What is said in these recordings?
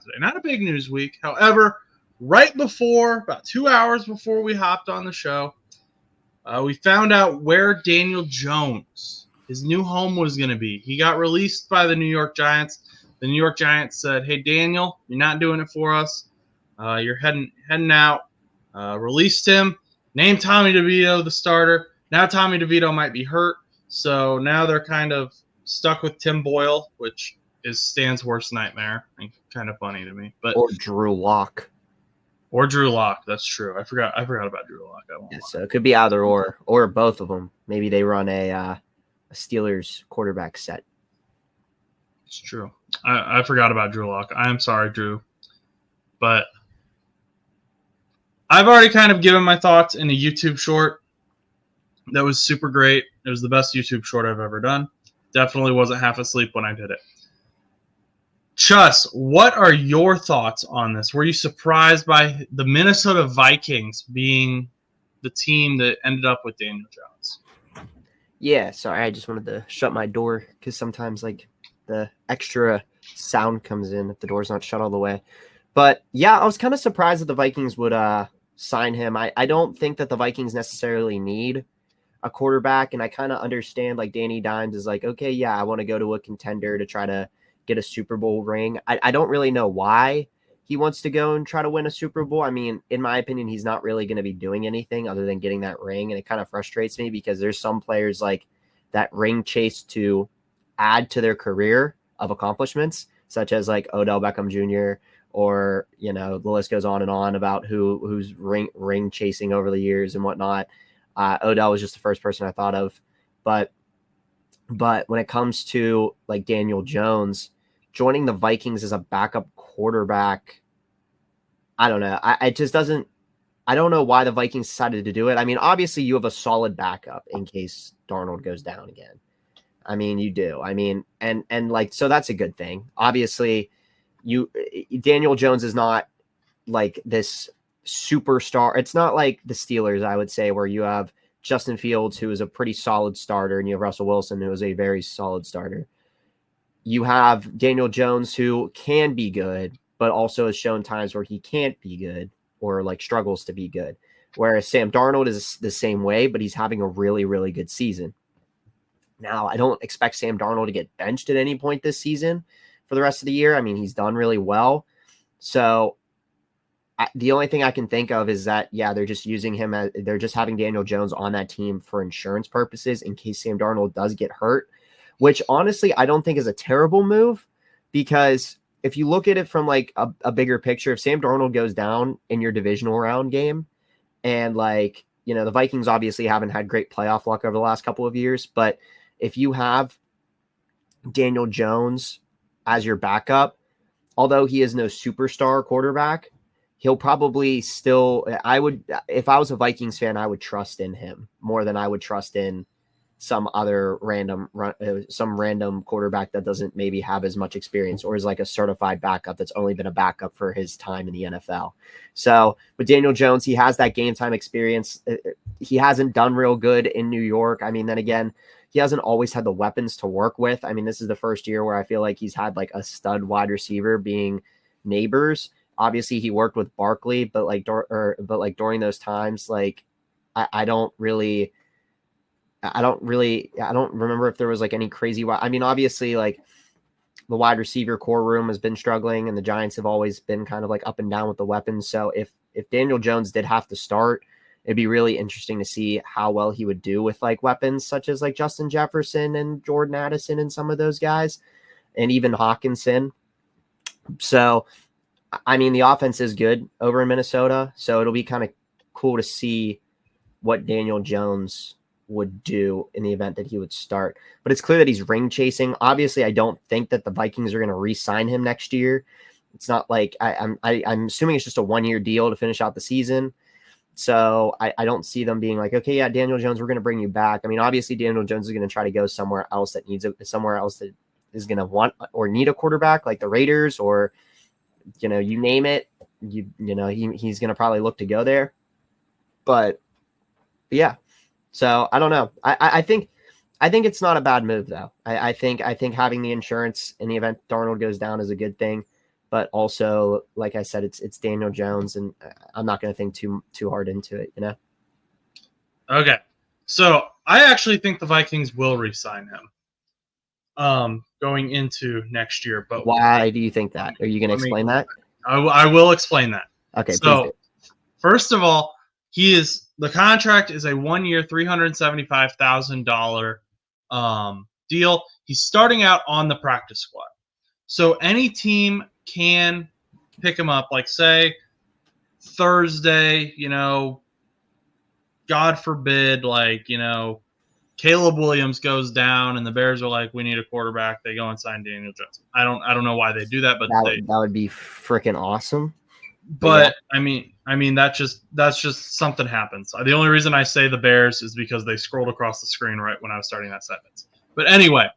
today. Not a big news week. However, right before, about 2 hours before we hopped on the show, we found out where Daniel Jones, his new home, was going to be. He got released by the New York Giants. The New York Giants said, "Hey, Daniel, you're not doing it for us. You're heading out." Released him. Named Tommy DeVito the starter. Now Tommy DeVito might be hurt, so now they're kind of stuck with Tim Boyle, which is Stan's worst nightmare. And kind of funny to me, but or Drew Lock. Or Drew Lock. That's true. I forgot about Drew Lock. So it could be either or both of them. Maybe they run a Steelers quarterback set. It's true. I forgot about Drew Lock. I'm sorry, Drew. But I've already kind of given my thoughts in a YouTube short that was super great. It was the best YouTube short I've ever done. Definitely wasn't half asleep when I did it. Chus, what are your thoughts on this? Were you surprised by the Minnesota Vikings being the team that ended up with Daniel Jones? Yeah, sorry, I just wanted to shut my door because sometimes like the extra sound comes in if the door's not shut all the way. But yeah, I was kind of surprised that the Vikings would sign him. I don't think that the Vikings necessarily need a quarterback, and I kind of understand like Danny Dimes is like, okay, yeah, I want to go to a contender to try to get a Super Bowl ring. I don't really know why he wants to go and try to win a Super Bowl. I mean, in my opinion, he's not really going to be doing anything other than getting that ring. And it kind of frustrates me because there's some players like that ring chase to add to their career of accomplishments, such as like Odell Beckham Jr. or, you know, the list goes on and on about who's ring chasing over the years and whatnot. Odell was just the first person I thought of. But when it comes to like Daniel Jones joining the Vikings as a backup quarterback, I don't know. I don't know why the Vikings decided to do it. I mean, obviously you have a solid backup in case Darnold goes down again. I mean, you do. I mean, and like, so that's a good thing. Obviously Daniel Jones is not like this superstar. It's not like the Steelers, I would say, where you have Justin Fields, who is a pretty solid starter, and you have Russell Wilson, who is a very solid starter. You have Daniel Jones, who can be good, but also has shown times where he can't be good or like struggles to be good. Whereas Sam Darnold is the same way, but he's having a really, really good season. Now, I don't expect Sam Darnold to get benched at any point this season for the rest of the year. I mean, he's done really well. So the only thing I can think of is that, yeah, they're just using him they're just having Daniel Jones on that team for insurance purposes in case Sam Darnold does get hurt, which honestly, I don't think is a terrible move, because if you look at it from like a bigger picture, if Sam Darnold goes down in your divisional round game, and like, you know, the Vikings obviously haven't had great playoff luck over the last couple of years, but if you have Daniel Jones as your backup, although he is no superstar quarterback, he'll probably still, if I was a Vikings fan, I would trust in him more than I would trust in some other random quarterback that doesn't maybe have as much experience or is like a certified backup that's only been a backup for his time in the NFL. So with Daniel Jones, he has that game time experience. He hasn't done real good in New York. I mean, then again, he hasn't always had the weapons to work with. I mean, this is the first year where I feel like he's had like a stud wide receiver being Neighbors. Obviously, he worked with Barkley, but during those times, like I don't remember if there was like any crazy. I mean, obviously, like the wide receiver core room has been struggling, and the Giants have always been kind of like up and down with the weapons. So if Daniel Jones did have to start, it'd be really interesting to see how well he would do with like weapons such as like Justin Jefferson and Jordan Addison and some of those guys, and even Hawkinson. So, I mean, the offense is good over in Minnesota, so it'll be kind of cool to see what Daniel Jones would do in the event that he would start. But it's clear that he's ring chasing. Obviously, I don't think that the Vikings are going to re-sign him next year. It's not like I'm assuming it's just a 1-year deal to finish out the season. So I don't see them being like, okay, yeah, Daniel Jones, we're going to bring you back. I mean, obviously Daniel Jones is going to try to go somewhere else that is going to want or need a quarterback, like the Raiders, or, you know, you name it, you know, he's going to probably look to go there. But yeah, so I don't know. I think it's not a bad move though. I think having the insurance in the event Darnold goes down is a good thing. but also, like I said, it's Daniel Jones, and I'm not going to think too hard into it, you know? Okay. So I actually think the Vikings will re-sign him going into next year. But why do you think that? Are you going to explain that? I will explain that. Okay, so please do. First of all, the contract is a 1 year, $375,000 deal. He's starting out on the practice squad. So any team can pick him up, like say Thursday, God forbid, Caleb Williams goes down and the Bears are like, we need a quarterback. They go and sign Daniel Jones. I don't know why they do that, but that would be freaking awesome. But yeah. I mean that's just something happens. The only reason I say the Bears is because they scrolled across the screen right when I was starting that sentence. But anyway,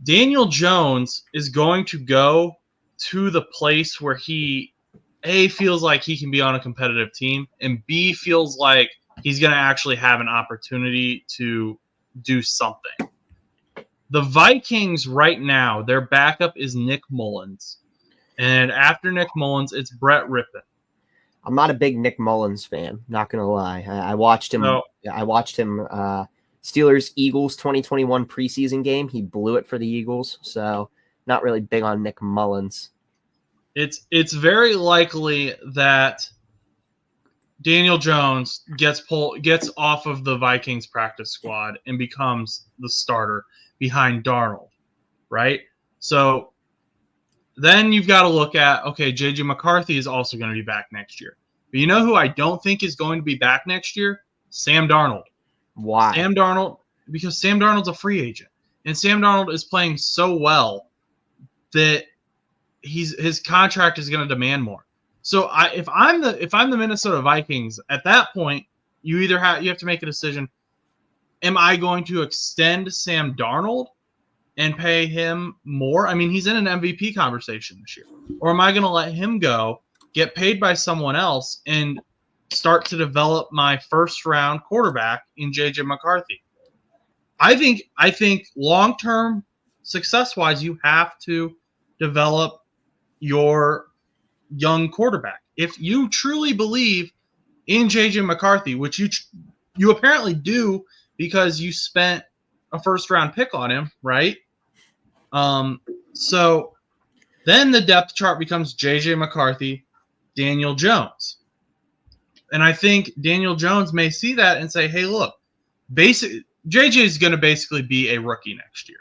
Daniel Jones is going to go to the place where he A, feels like he can be on a competitive team, and B, feels like he's going to actually have an opportunity to do something. The Vikings right now, their backup is Nick Mullins. And after Nick Mullins, it's Brett Rippon. I'm not a big Nick Mullins fan, not going to lie. I watched him. Steelers Eagles 2021 preseason game. He blew it for the Eagles, so not really big on Nick Mullins. It's very likely that Daniel Jones gets off of the Vikings practice squad and becomes the starter behind Darnold, right? So then you've got to look at, okay, J.J. McCarthy is also going to be back next year. But you know who I don't think is going to be back next year? Sam Darnold. Why? Because Sam Darnold's a free agent. And Sam Darnold is playing so well that his contract is going to demand more. So if I'm the Minnesota Vikings, at that point, you have to make a decision. Am I going to extend Sam Darnold and pay him more? I mean, he's in an MVP conversation this year. Or am I going to let him go, get paid by someone else, and start to develop my first-round quarterback in J.J. McCarthy? I think long-term success-wise, you have to develop your young quarterback. If you truly believe in J.J. McCarthy, which you apparently do because you spent a first-round pick on him, right? So then the depth chart becomes J.J. McCarthy, Daniel Jones. And I think Daniel Jones may see that and say, hey, look, JJ is going to basically be a rookie next year.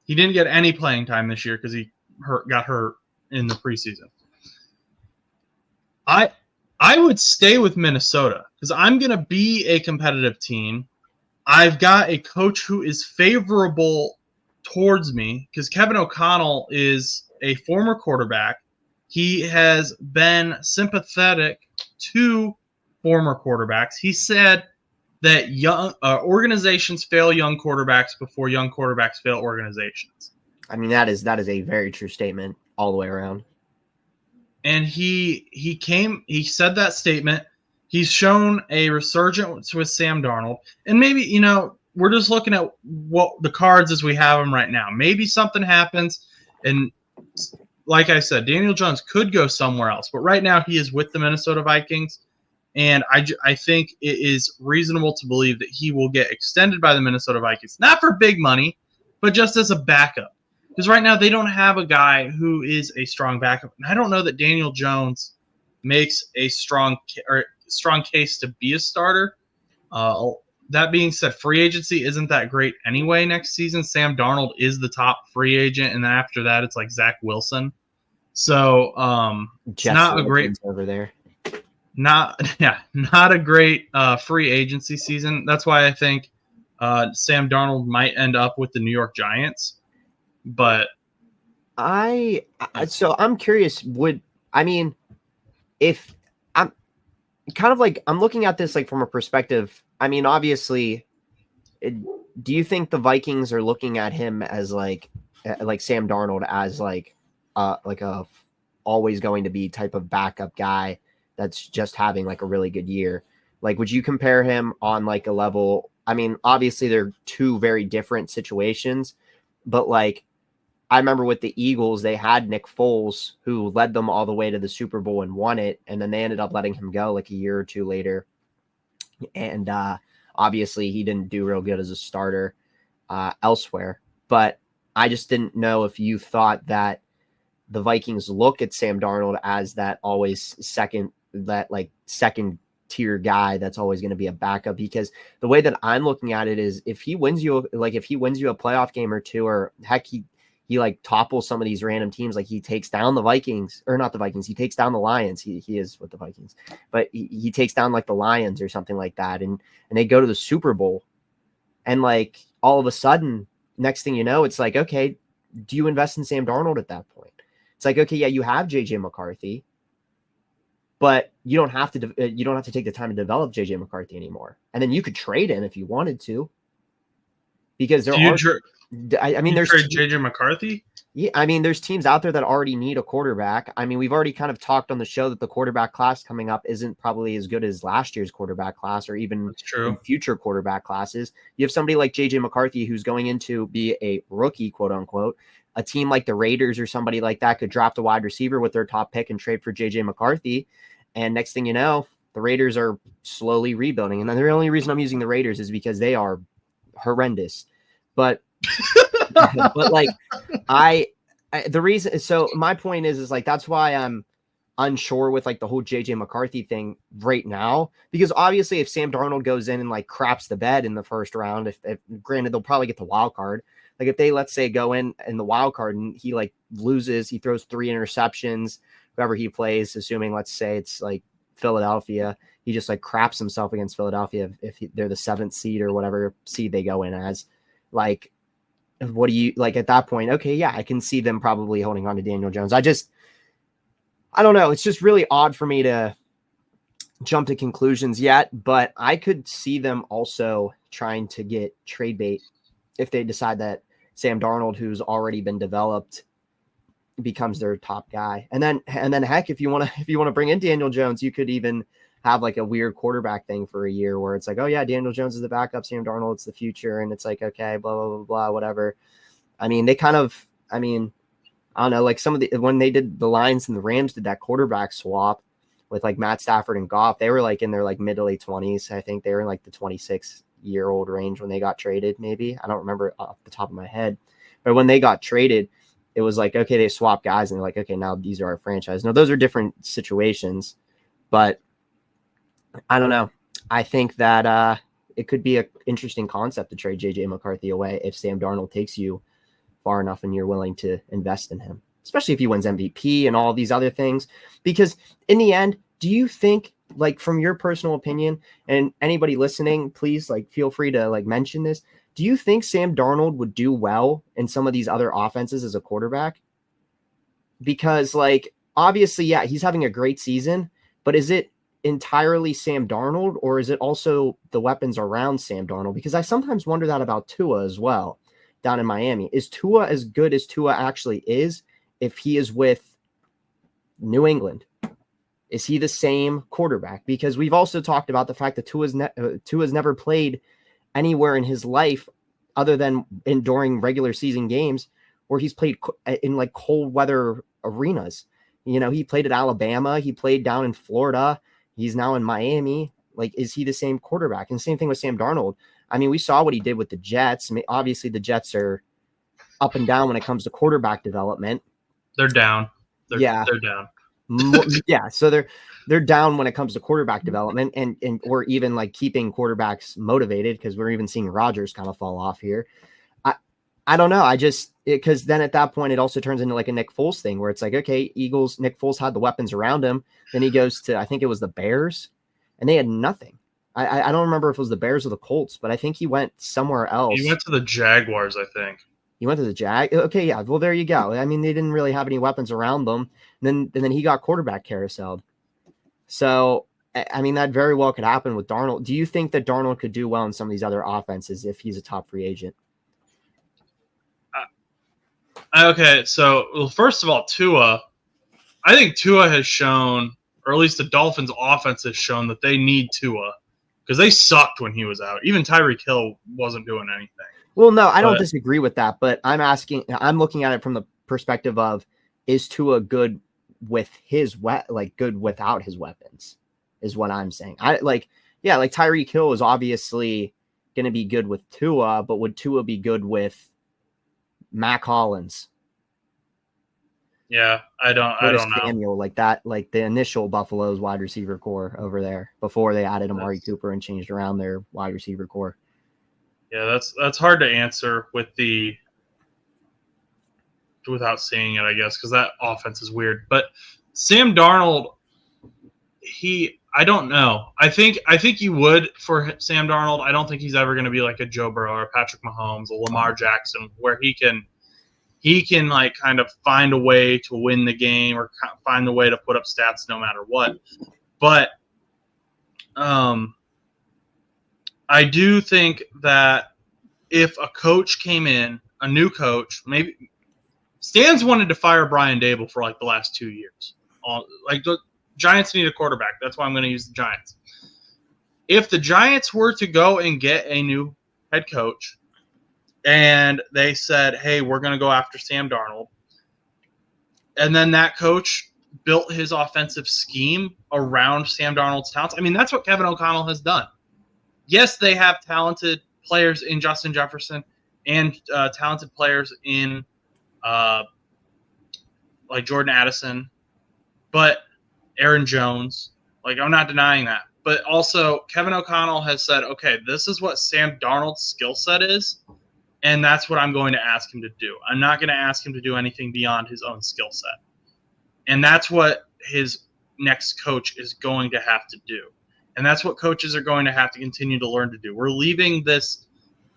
He didn't get any playing time this year because he got hurt in the preseason. I would stay with Minnesota because I'm going to be a competitive team. I've got a coach who is favorable towards me because Kevin O'Connell is a former quarterback. He has been sympathetic to former quarterbacks. He said that young organizations fail young quarterbacks before young quarterbacks fail organizations. I mean, that is a very true statement all the way around. And he said that statement. He's shown a resurgence with Sam Darnold. And maybe, we're just looking at what the cards as we have them right now. Maybe something happens. And like I said, Daniel Jones could go somewhere else. But right now he is with the Minnesota Vikings. And I think it is reasonable to believe that he will get extended by the Minnesota Vikings. Not for big money, but just as a backup. Because right now they don't have a guy who is a strong backup. And I don't know that Daniel Jones makes a strong case to be a starter. That being said, free agency isn't that great anyway next season. Sam Darnold is the top free agent, and then after that it's like Zach Wilson. So it's not a great over there. Not a great free agency season. That's why I think Sam Darnold might end up with the New York Giants. But I'm curious. If I'm kind of like I'm looking at this like from a perspective. I mean, obviously, do you think the Vikings are looking at him as like Sam Darnold as like a always going to be type of backup guy that's just having like a really good year? Like, would you compare him on like a level? I mean, obviously they're two very different situations, but like, I remember with the Eagles, they had Nick Foles, who led them all the way to the Super Bowl and won it. And then they ended up letting him go like a year or two later. And obviously, he didn't do real good as a starter elsewhere. But I just didn't know if you thought that the Vikings look at Sam Darnold as that always second tier guy that's always going to be a backup, because the way that I'm looking at it is if he wins you a playoff game or two, or heck, he like topples some of these random teams, like he takes down the Vikings, or not the Vikings, he takes down the Lions. He is with the Vikings, but he takes down like the Lions or something like that, and they go to the Super Bowl, and like all of a sudden, next thing you know, it's like, okay, do you invest in Sam Darnold at that point? It's like, okay, yeah, you have J.J. McCarthy, but you don't have to take the time to develop J.J. McCarthy anymore. And then you could trade him if you wanted to, because there's trade J.J. McCarthy. Yeah, I mean, there's teams out there that already need a quarterback. I mean, we've already kind of talked on the show that the quarterback class coming up isn't probably as good as last year's quarterback class, or even future quarterback classes. You have somebody like J.J. McCarthy who's going in to be a rookie, quote unquote. A team like the Raiders or somebody like that could draft a wide receiver with their top pick and trade for J.J. McCarthy. And next thing you know, the Raiders are slowly rebuilding. And then the only reason I'm using the Raiders is because they are horrendous. But but like the reason, so my point is like, that's why I'm unsure with like the whole JJ McCarthy thing right now, because obviously if Sam Darnold goes in and like craps the bed in the first round, if granted they'll probably get the wild card, like if they, let's say, go in the wild card and he like loses, he throws 3 interceptions, whoever he plays, assuming let's say it's like Philadelphia, he just like craps himself against Philadelphia if they're the 7th seed or whatever seed they go in as, like, what do you like at that point? Okay, yeah, I can see them probably holding on to Daniel Jones. I don't know. It's just really odd for me to jump to conclusions yet, but I could see them also trying to get trade bait if they decide that Sam Darnold, who's already been developed, becomes their top guy. And then heck, if you want to bring in Daniel Jones, you could even have like a weird quarterback thing for a year where it's like, oh yeah, Daniel Jones is the backup, Sam Darnold's the future. And it's like, okay, blah, blah, blah, blah, whatever. I mean, I don't know, like when they did the Lions and the Rams did that quarterback swap with like Matt Stafford and Goff, they were like in their like mid to late 20s. I think they were in like the 26-year-old range when they got traded. Maybe, I don't remember off the top of my head, but when they got traded, it was like, okay, they swapped guys and they're like, okay, now these are our franchise. Now those are different situations, but I don't know. I think that it could be an interesting concept to trade J.J. McCarthy away if Sam Darnold takes you far enough and you're willing to invest in him, especially if he wins MVP and all these other things. Because in the end, do you think, like, from your personal opinion, and anybody listening, please like feel free to like mention this, do you think Sam Darnold would do well in some of these other offenses as a quarterback? Because like, obviously, yeah, he's having a great season, but is it entirely Sam Darnold, or is it also the weapons around Sam Darnold? Because I sometimes wonder that about Tua as well down in Miami. Is Tua as good as Tua actually is if he is with New England? Is he the same quarterback? Because we've also talked about the fact that Tua's never played anywhere in his life other than during regular season games where he's played in like cold weather arenas. You know, he played at Alabama, he played down in Florida, he's now in Miami. Like, is he the same quarterback? And same thing with Sam Darnold. I mean, we saw what he did with the Jets. I mean, obviously the Jets are up and down when it comes to quarterback development. They're down. They're down. Yeah, so they're down when it comes to quarterback development and or even like keeping quarterbacks motivated, because we're even seeing Rodgers kind of fall off here. I don't know. Because then at that point it also turns into like a Nick Foles thing where it's like, okay, Eagles, Nick Foles had the weapons around him. Then he goes to, I think it was the Bears, and they had nothing. I don't remember if it was the Bears or the Colts, but I think he went somewhere else. He went to the Jaguars, I think. He went to the Jag. Okay, yeah. Well, there you go. I mean, they didn't really have any weapons around them. And then he got quarterback carouseled. So, I mean, that very well could happen with Darnold. Do you think that Darnold could do well in some of these other offenses if he's a top free agent? Okay, so, well, first of all, Tua. I think Tua has shown, or at least the Dolphins' offense has shown, that they need Tua because they sucked when he was out. Even Tyreek Hill wasn't doing anything. Well, no, I don't But disagree with that, but I'm looking at it from the perspective of, is Tua good with good without his weapons, is what I'm saying. Like Tyreek Hill is obviously going to be good with Tua, but would Tua be good with Mac Hollins, yeah, I Curtis don't know. Samuel, like that, like the initial Buffalo's wide receiver core over there before they added Amari Cooper and changed around their wide receiver core? Yeah, that's hard to answer without seeing it, I guess, because that offense is weird. But Sam Darnold, I don't know. I think you would for Sam Darnold. I don't think he's ever going to be like a Joe Burrow or Patrick Mahomes or Lamar Jackson, where he can like kind of find a way to win the game or find the way to put up stats no matter what. But I do think that if a coach came in, a new coach, maybe Stan's wanted to fire Brian Dable for like the last 2 years. Like the Giants need a quarterback. That's why I'm going to use the Giants. If the Giants were to go and get a new head coach and they said, hey, we're going to go after Sam Darnold, and then that coach built his offensive scheme around Sam Darnold's talents. I mean, that's what Kevin O'Connell has done. Yes, they have talented players in Justin Jefferson and talented players in like Jordan Addison, but Aaron Jones. Like, I'm not denying that. But also, Kevin O'Connell has said, okay, this is what Sam Darnold's skill set is, and that's what I'm going to ask him to do. I'm not going to ask him to do anything beyond his own skill set. And that's what his next coach is going to have to do. And that's what coaches are going to have to continue to learn to do. We're leaving this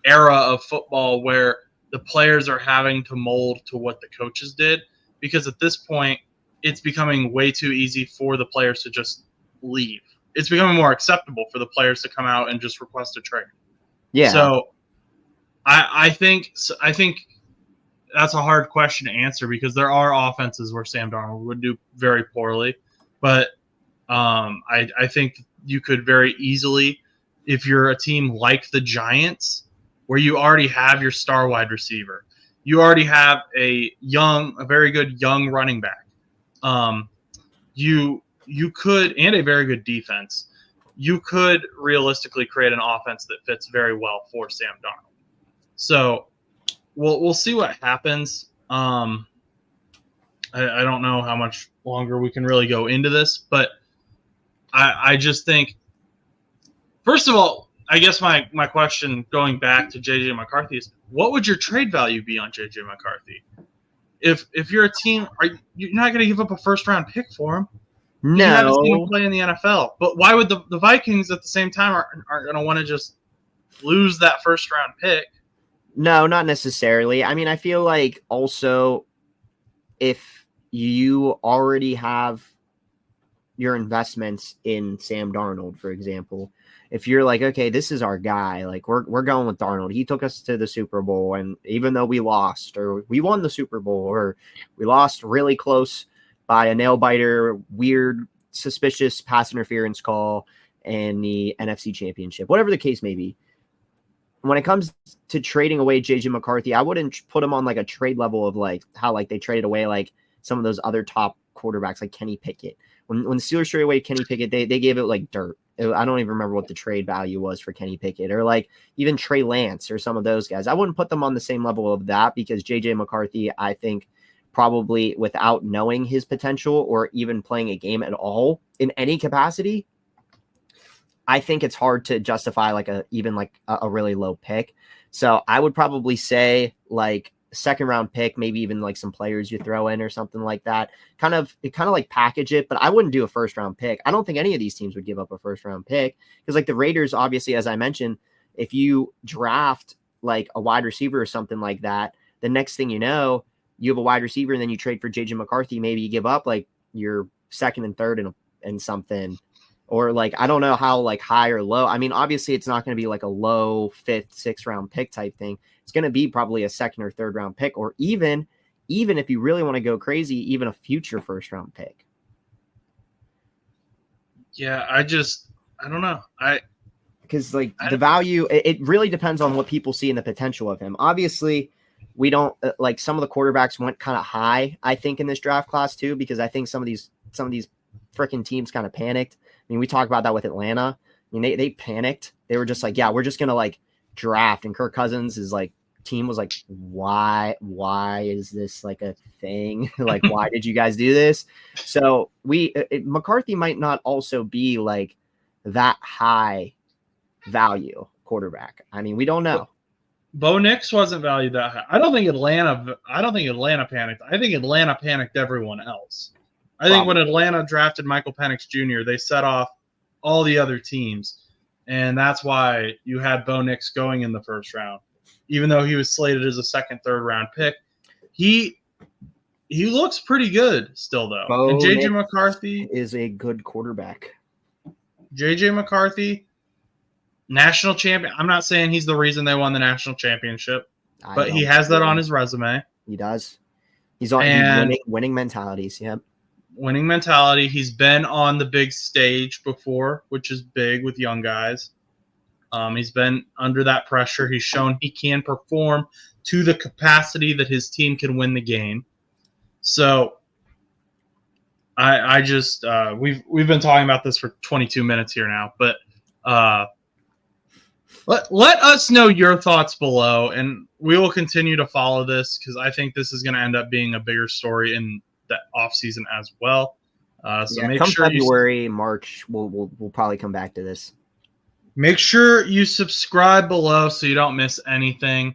era of football where the players are having to mold to what the coaches did, because at this point, it's becoming way too easy for the players to just leave. It's becoming more acceptable for the players to come out and just request a trade. Yeah. So I think that's a hard question to answer, because there are offenses where Sam Darnold would do very poorly. But I think you could very easily, if you're a team like the Giants, where you already have your star wide receiver, you already have a very good young running back. You could, and a very good defense, you could realistically create an offense that fits very well for Sam Darnold. So we'll see what happens. I don't know how much longer we can really go into this, but I just think, first of all, I guess my question going back to J.J. McCarthy is, what would your trade value be on J.J. McCarthy? If you're a team, you're not going to give up a first-round pick for him. No. You haven't seen him play in the NFL. But why would the Vikings at the same time aren't going to want to just lose that first-round pick? No, not necessarily. I mean, I feel like also if you already have your investments in Sam Darnold, for example, if you're like, okay, this is our guy, like we're going with Darnold. He took us to the Super Bowl, and even though we lost, or we won the Super Bowl, or we lost really close by a nail biter, weird, suspicious pass interference call in the NFC Championship, whatever the case may be. When it comes to trading away J.J. McCarthy, I wouldn't put him on like a trade level of like how like they traded away like some of those other top quarterbacks like Kenny Pickett. When the Steelers traded away Kenny Pickett, they gave it like dirt. I don't even remember what the trade value was for Kenny Pickett, or like even Trey Lance or some of those guys. I wouldn't put them on the same level of that, because J.J. McCarthy, I think, probably without knowing his potential or even playing a game at all in any capacity, I think it's hard to justify like a really low pick. So I would probably say like second round pick, maybe even like some players you throw in or something like that. Kind of like package it, but I wouldn't do a first round pick. I don't think any of these teams would give up a first round pick, because like the Raiders, obviously, as I mentioned, if you draft like a wide receiver or something like that, the next thing you know, you have a wide receiver and then you trade for J.J. McCarthy. Maybe you give up like your second and third and something. Or like, I don't know how like high or low. I mean, obviously it's not going to be like a low fifth, sixth round pick type thing. It's going to be probably a second or third round pick, or even if you really want to go crazy, even a future first round pick. Yeah, I don't know. because like the value, it really depends on what people see in the potential of him. Obviously, we don't like some of the quarterbacks went kind of high, I think, in this draft class too, because I think some of these freaking teams kind of panicked. I mean, we talked about that with Atlanta. I mean, they panicked. They were just like, yeah, we're just gonna like draft, and Kirk Cousins is like, team was like, why is this like a thing? Like, why did you guys do this? So McCarthy might not also be like that high value quarterback. I mean, we don't know. Bo Nix wasn't valued that high. I don't think Atlanta panicked. I think Atlanta panicked everyone else. I think when Atlanta drafted Michael Penix Jr., they set off all the other teams, and that's why you had Bo Nix going in the first round. Even though he was slated as a second, third round pick, he looks pretty good still, though. And J.J. McCarthy is a good quarterback. J.J. McCarthy, national champion. I'm not saying he's the reason they won the national championship, but he has that on his resume. He does. He's on winning mentalities. Yep. Winning mentality. He's been on the big stage before, which is big with young guys. He's been under that pressure. He's shown he can perform to the capacity that his team can win the game. So I just we've been talking about this for 22 minutes here now, but let us know your thoughts below, and we will continue to follow this because I think this is going to end up being a bigger story in the offseason as well. So make sure February, March, we'll probably come back to this. Make sure you subscribe below so you don't miss anything.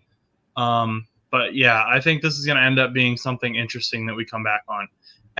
But yeah, I think this is going to end up being something interesting that we come back on.